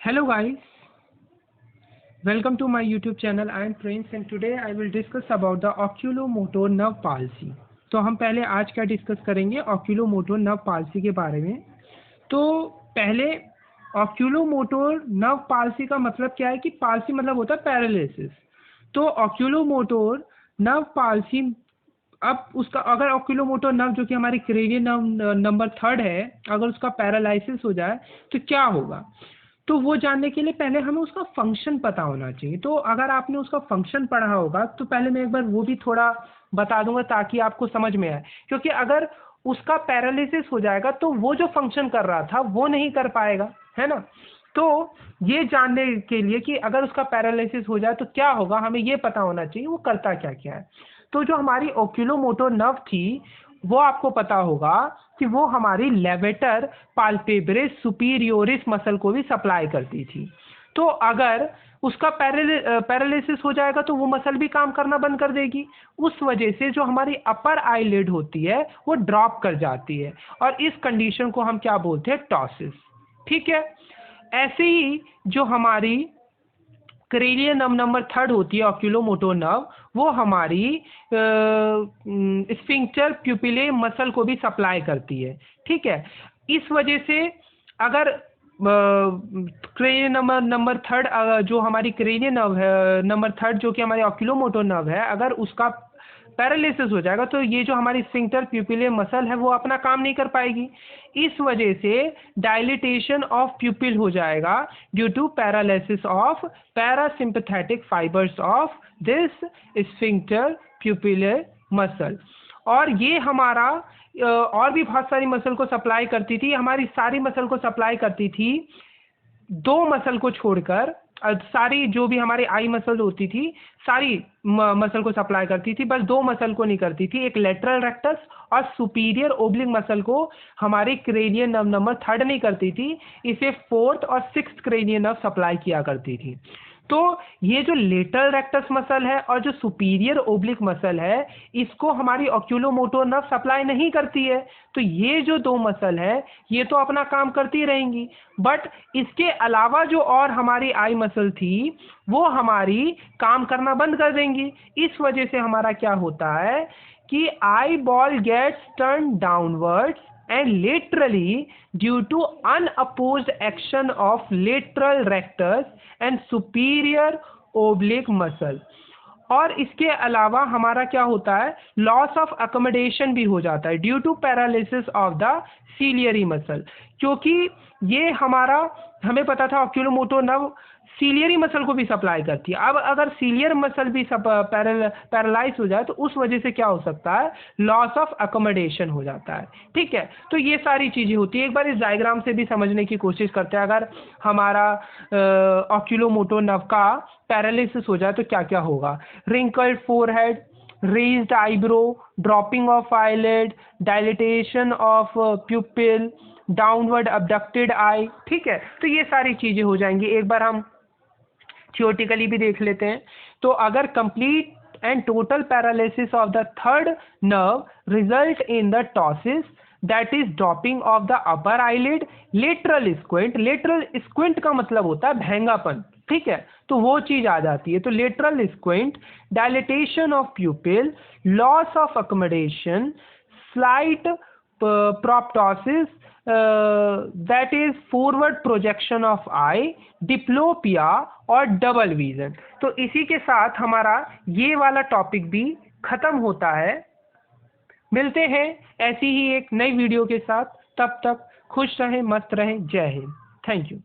Hello guys, welcome to my YouTube channel. I am Prince and today I will discuss about the oculomotor nerve palsy. तो हम पहले आज क्या discuss करेंगे oculomotor nerve palsy के बारे में। तो पहले oculomotor nerve palsy का मतलब क्या है कि palsy मतलब होता है पैरालिसिस। तो oculomotor nerve palsy अब उसका अगर oculomotor nerve जो कि हमारी cranial nerve नंबर 3 है, अगर उसका पैरालिसिस हो जाए तो क्या होगा, तो वो जानने के लिए पहले हमें उसका फंक्शन पता होना चाहिए। तो अगर आपने उसका फंक्शन पढ़ा होगा तो पहले मैं एक बार वो भी थोड़ा बता दूंगा ताकि आपको समझ में आए, क्योंकि अगर उसका पैरालिसिस हो जाएगा तो वो जो फंक्शन कर रहा था वो नहीं कर पाएगा, है ना। तो ये जानने के लिए कि अगर उसका पैरालिसिस हो जाए तो क्या होगा, हमें ये पता होना चाहिए वो करता क्या क्या है। तो जो हमारी ओक्यूलोमोटर नर्व थी वो आपको पता होगा कि वो हमारी लेवेटर पाल्पेब्रिस सुपीरियोरिस मसल को भी सप्लाई करती थी। तो अगर उसका पैरालिसिस हो जाएगा तो वो मसल भी काम करना बंद कर देगी। उस वजह से जो हमारी अपर आईलिड होती है वो ड्रॉप कर जाती है और इस कंडीशन को हम क्या बोलते हैं, टॉसिस। ठीक है। ऐसे ही जो हमारी क्रेनियल नर्व नंबर 3 होती है ओक्यूलोमोटर नर्व, वो हमारी स्फिंक्टर प्यूपिले मसल को भी सप्लाई करती है। ठीक है। इस वजह से अगर क्रेनियल नंबर 3 जो हमारी क्रेनियल नर्व है नंबर 3 जो कि हमारी ओक्यूलोमोटर नर्व है, अगर उसका पैरालिसिस हो जाएगा तो ये जो हमारी स्फिंक्टर प्यूपिले मसल है वो अपना काम नहीं कर पाएगी। इस वजह से डायलिटेशन ऑफ प्यूपिल हो जाएगा due to paralysis of parasympathetic fibres of this sphincter pupillae muscle. और ये हमारा और भी बहुत सारी मसल को सप्लाई करती थी, हमारी सारी मसल को सप्लाई करती थी, दो मसल को छोड़कर सारी जो भी हमारी आई मसल होती थी सारी मसल को सप्लाई करती थी, बस दो मसल को नहीं करती थी, एक लेटरल रेक्टस और सुपीरियर ओब्लिक मसल को हमारी क्रेनियल नर्व नंबर 3 नहीं करती थी, इसे 4th और 6th क्रेनियल नर्व सप्लाई किया करती थी। तो ये जो लेटरल रेक्टस मसल है और जो सुपीरियर ओब्लिक मसल है इसको हमारी ओक्यूलोमोटर नर्व सप्लाई नहीं करती है। तो ये जो दो मसल है ये तो अपना काम करती रहेंगी, बट इसके अलावा जो और हमारी आई मसल थी वो हमारी काम करना बंद कर देंगी। इस वजह से हमारा क्या होता है कि eyeball gets turn downwards and laterally due to unopposed action of lateral rectus and superior oblique muscle। और इसके अलावा हमारा क्या होता है, लॉस ऑफ अकोमोडेशन भी हो जाता है due to paralysis of the ciliary muscle, क्योंकि ये हमारा हमें पता था ओक्यूलोमोटर नर्व सीलियरी मसल को भी सप्लाई करती है। अब अगर सीलियर मसल भी पैरालाइज हो जाए तो उस वजह से क्या हो सकता है, लॉस ऑफ अकोमोडेशन हो जाता है। ठीक है। तो ये सारी चीज़ें होती है। एक बार इस डायग्राम से भी समझने की कोशिश करते हैं, अगर हमारा ओक्यूलोमोटर नर्व का पैरालिसिस हो जाए तो क्या क्या होगा। Wrinkled forehead, raised eyebrow, dropping of eyelid, dilatation of pupil, downward abducted eye. ठीक है। तो ये सारी चीज़ें हो जाएंगी। एक बार हम थियोरेटिकली भी देख लेते हैं। तो अगर complete and total paralysis of the 3rd nerve result in the ptosis, that is dropping of the upper eyelid, lateral squint। lateral squint का मतलब होता है भेंगापन। ठीक है। तो वो चीज आ जाती है। तो lateral squint, dilatation of pupil, loss of accommodation, slight proptosis, that is forward projection of eye, diplopia और डबल विजन। तो इसी के साथ हमारा ये वाला टॉपिक भी खत्म होता है। मिलते हैं ऐसी ही एक नई वीडियो के साथ, तब तक खुश रहें, मस्त रहें। जय हिंद। Thank you.